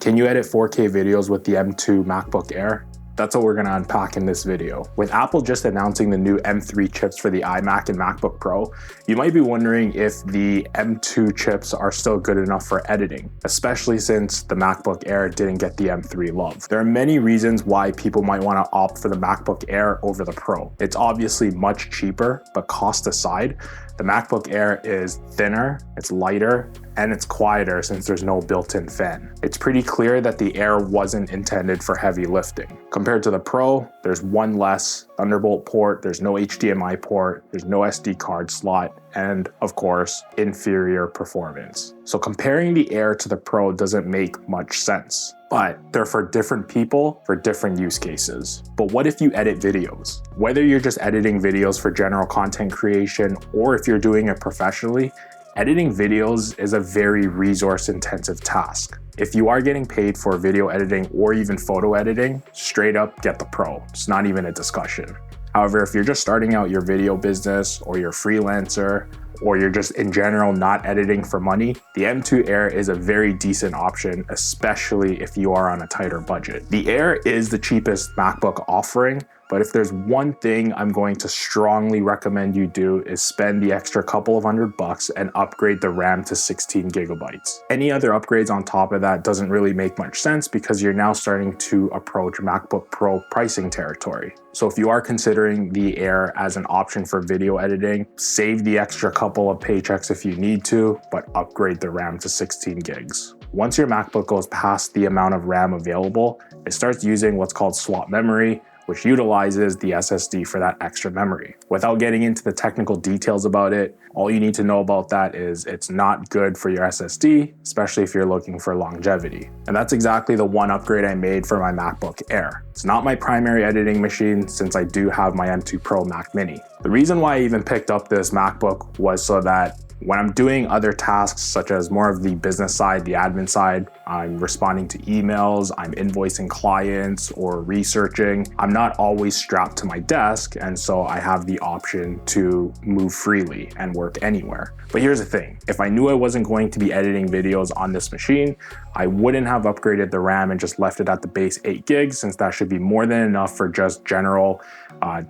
Can you edit 4K videos with the M2 Macbook Air? That's what we're going to unpack in this video. With Apple just announcing the new M3 chips for the iMac and MacBook Pro, you might be wondering if the M2 chips are still good enough for editing, especially since the MacBook Air didn't get the M3 love. There are many reasons why people might want to opt for the MacBook Air over the Pro. It's obviously much cheaper, but cost aside, the MacBook Air is thinner, it's lighter, and it's quieter since there's no built-in fan. It's pretty clear that the Air wasn't intended for heavy lifting. Compared to the Pro, there's one less Thunderbolt port, there's no HDMI port, there's no SD card slot, and of course, inferior performance. So comparing the Air to the Pro doesn't make much sense. But they're for different people for different use cases. But what if you edit videos? Whether you're just editing videos for general content creation or if you're doing it professionally, editing videos is a very resource-intensive task. If you are getting paid for video editing or even photo editing, straight up get the Pro. It's not even a discussion. However, if you're just starting out your video business or you're a freelancer, or you're just in general not editing for money, the M2 Air is a very decent option, especially if you are on a tighter budget. The Air is the cheapest MacBook offering, but if there's one thing I'm going to strongly recommend you do is spend the extra couple of $100 and upgrade the RAM to 16 gigabytes. Any other upgrades on top of that doesn't really make much sense because you're now starting to approach MacBook Pro pricing territory. So if you are considering the Air as an option for video editing, save the extra couple of paychecks if you need to, but upgrade the RAM to 16 gigs. Once your MacBook goes past the amount of RAM available, it starts using what's called swap memory, which utilizes the SSD for that extra memory. Without getting into the technical details about it, all you need to know about that is it's not good for your SSD, especially if you're looking for longevity. And that's exactly the one upgrade I made for my MacBook Air. It's not my primary editing machine since I do have my M2 Pro Mac Mini. The reason why I even picked up this MacBook was so that when I'm doing other tasks, such as more of the business side, the admin side, I'm responding to emails, I'm invoicing clients or researching, I'm not always strapped to my desk, and so I have the option to move freely and work anywhere. But here's the thing, if I knew I wasn't going to be editing videos on this machine, I wouldn't have upgraded the RAM and just left it at the base 8 gigs, since that should be more than enough for just general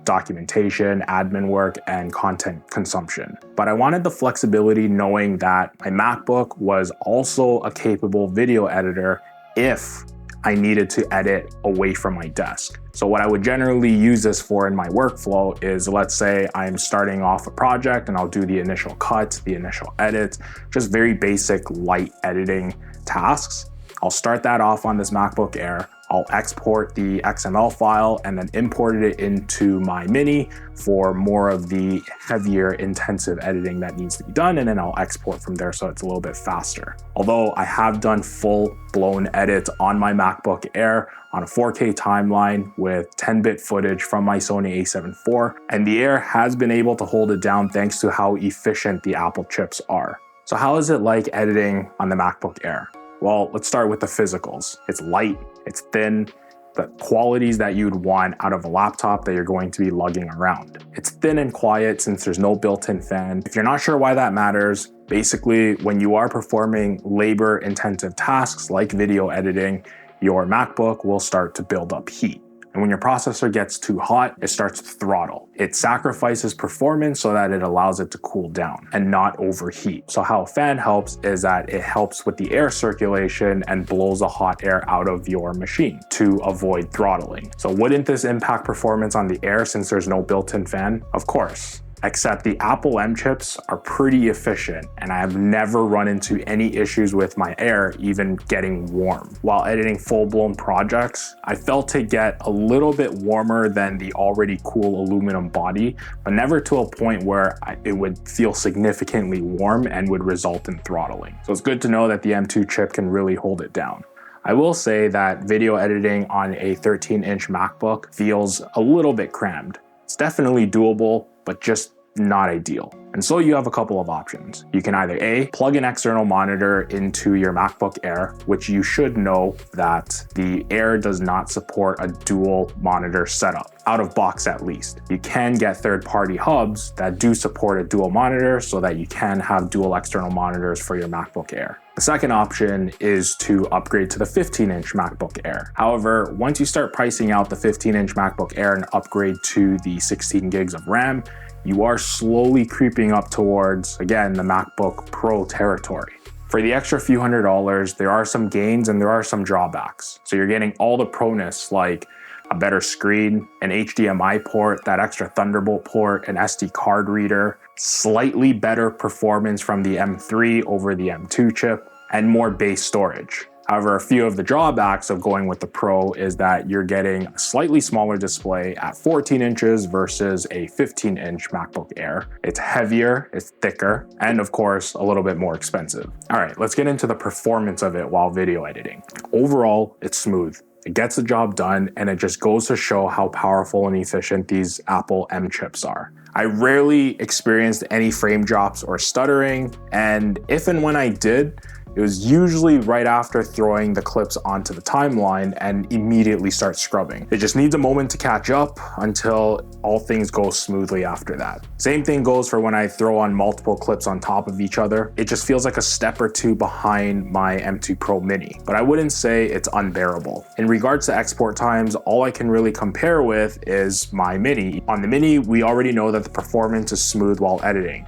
documentation, admin work, and content consumption. But I wanted the flexibility knowing that my MacBook was also a capable video editor if I needed to edit away from my desk. So what I would generally use this for in my workflow is, let's say I'm starting off a project and I'll do the initial cut, the initial edit, just very basic light editing tasks. I'll start that off on this MacBook Air. I'll export the XML file and then import it into my Mini for more of the heavier, intensive editing that needs to be done, and then I'll export from there so it's a little bit faster. Although I have done full-blown edits on my MacBook Air on a 4K timeline with 10-bit footage from my Sony a7 IV, and the Air has been able to hold it down thanks to how efficient the Apple chips are. So how is it like editing on the MacBook Air? Well, let's start with the physicals. It's light, it's thin, the qualities that you'd want out of a laptop that you're going to be lugging around. It's thin and quiet since there's no built-in fan. If you're not sure why that matters, basically when you are performing labor-intensive tasks like video editing, your MacBook will start to build up heat. And when your processor gets too hot, it starts to throttle. It sacrifices performance so that it allows it to cool down and not overheat. So how a fan helps is that it helps with the air circulation and blows the hot air out of your machine to avoid throttling. So wouldn't this impact performance on the Air since there's no built-in fan? Of course. Except the Apple M chips are pretty efficient and I have never run into any issues with my Air even getting warm. While editing full-blown projects, I felt it get a little bit warmer than the already cool aluminum body, but never to a point where it would feel significantly warm and would result in throttling. So it's good to know that the M2 chip can really hold it down. I will say that video editing on a 13-inch MacBook feels a little bit crammed. It's definitely doable, but just not ideal. And so you have a couple of options. You can either A, plug an external monitor into your MacBook Air, which you should know that the Air does not support a dual monitor setup, out of box at least. You can get third-party hubs that do support a dual monitor so that you can have dual external monitors for your MacBook Air. The second option is to upgrade to the 15-inch MacBook Air. However, once you start pricing out the 15-inch MacBook Air and upgrade to the 16 gigs of RAM, you are slowly creeping up towards, again, the MacBook Pro territory. For the extra few $100s, there are some gains and there are some drawbacks. So you're getting all the proness like a better screen, an HDMI port, that extra Thunderbolt port, an SD card reader, slightly better performance from the M3 over the M2 chip, and more base storage. However, a few of the drawbacks of going with the Pro is that you're getting a slightly smaller display at 14 inches versus a 15-inch MacBook Air. It's heavier, it's thicker, and of course, a little bit more expensive. All right, let's get into the performance of it while video editing. Overall, it's smooth. It gets the job done, and it just goes to show how powerful and efficient these Apple M chips are. I rarely experienced any frame drops or stuttering, and if and when I did, it was usually right after throwing the clips onto the timeline and immediately start scrubbing. It just needs a moment to catch up until all things go smoothly after that. Same thing goes for when I throw on multiple clips on top of each other. It just feels like a step or two behind my M2 Pro Mini, but I wouldn't say it's unbearable. In regards to export times, all I can really compare with is my Mini. On the Mini, we already know that the performance is smooth while editing.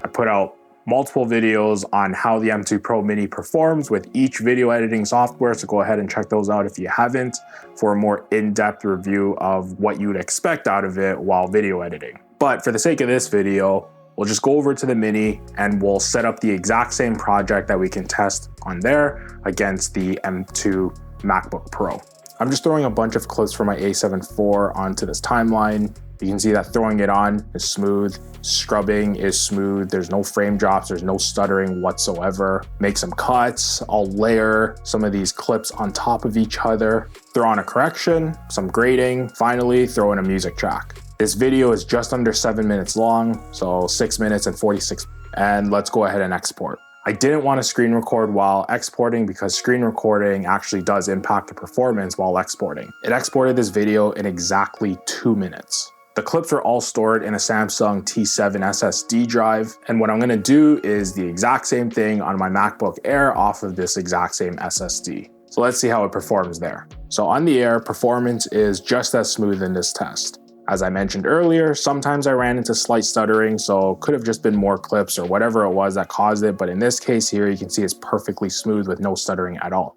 I put out multiple videos on how the M2 Pro Mini performs with each video editing software, so go ahead and check those out if you haven't for a more in-depth review of what you would expect out of it while video editing. But for the sake of this video, we'll just go over to the Mini and we'll set up the exact same project that we can test on there against the M2 MacBook Pro. I'm just throwing a bunch of clips from my A7 IV onto this timeline. You can see that throwing it on is smooth, scrubbing is smooth, there's no frame drops, there's no stuttering whatsoever. Make some cuts, I'll layer some of these clips on top of each other, throw on a correction, some grading, finally throw in a music track. This video is just under 7 minutes long, so 6 minutes and 46, and let's go ahead and export. I didn't want to screen record while exporting because screen recording actually does impact the performance while exporting. It exported this video in exactly 2 minutes. The clips are all stored in a Samsung T7 SSD drive, and what I'm going to do is the exact same thing on my MacBook Air off of this exact same SSD. So let's see how it performs there. So on the Air, performance is just as smooth in this test. As I mentioned earlier, sometimes I ran into slight stuttering, so could have just been more clips or whatever it was that caused it, but in this case here, you can see it's perfectly smooth with no stuttering at all,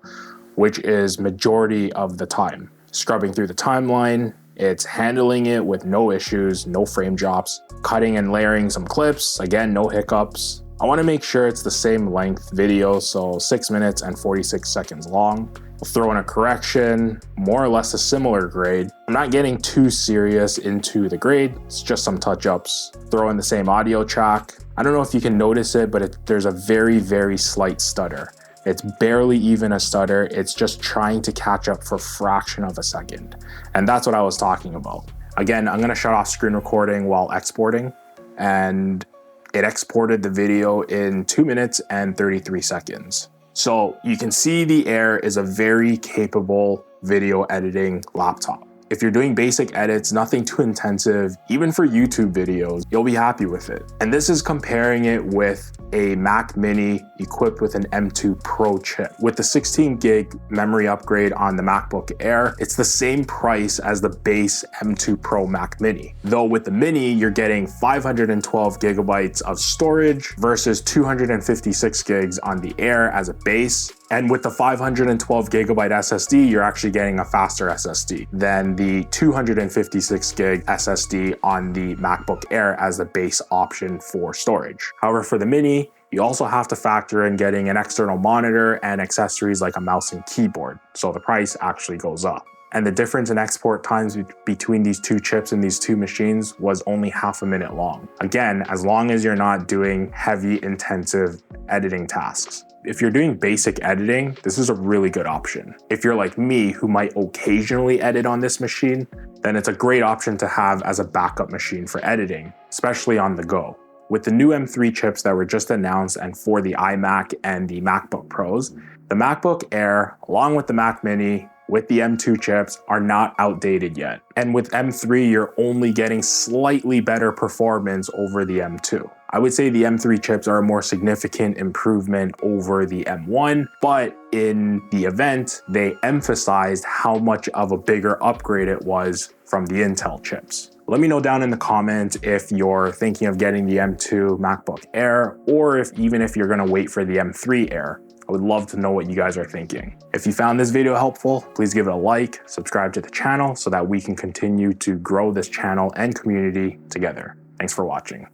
which is majority of the time. Scrubbing through the timeline, it's handling it with no issues, no frame drops, cutting and layering some clips, again, no hiccups. I want to make sure it's the same length video, so 6 minutes and 46 seconds long. We'll throw in a correction, more or less a similar grade. I'm not getting too serious into the grade, it's just some touch-ups. Throw in the same audio track. I don't know if you can notice it, but there's a very, very slight stutter. It's barely even a stutter, it's just trying to catch up for a fraction of a second. And that's what I was talking about. Again, I'm gonna shut off screen recording while exporting, and it exported the video in 2 minutes and 33 seconds. So you can see the Air is a very capable video editing laptop. If you're doing basic edits, nothing too intensive, even for YouTube videos, you'll be happy with it. And this is comparing it with a Mac Mini equipped with an M2 Pro chip. With the 16 gig memory upgrade on the MacBook Air, it's the same price as the base M2 Pro Mac Mini. Though with the Mini, you're getting 512 gigabytes of storage versus 256 gigs on the Air as a base. And with the 512 gigabyte SSD, you're actually getting a faster SSD than the 256 gig SSD on the MacBook Air as the base option for storage. However, for the Mini, you also have to factor in getting an external monitor and accessories like a mouse and keyboard. So the price actually goes up. And the difference in export times between these two chips and these two machines was only half a minute long. Again, as long as you're not doing heavy, intensive editing tasks. If you're doing basic editing, this is a really good option. If you're like me, who might occasionally edit on this machine, then it's a great option to have as a backup machine for editing, especially on the go. With the new M3 chips that were just announced and for the iMac and the MacBook Pros, the MacBook Air, along with the Mac Mini, with the M2 chips are not outdated yet. And with M3, you're only getting slightly better performance over the M2. I would say the M3 chips are a more significant improvement over the M1, but in the event, they emphasized how much of a bigger upgrade it was from the Intel chips. Let me know down in the comments if you're thinking of getting the M2 MacBook Air, or even if you're gonna wait for the M3 Air. I would love to know what you guys are thinking. If you found this video helpful, please give it a like, subscribe to the channel so that we can continue to grow this channel and community together. Thanks for watching.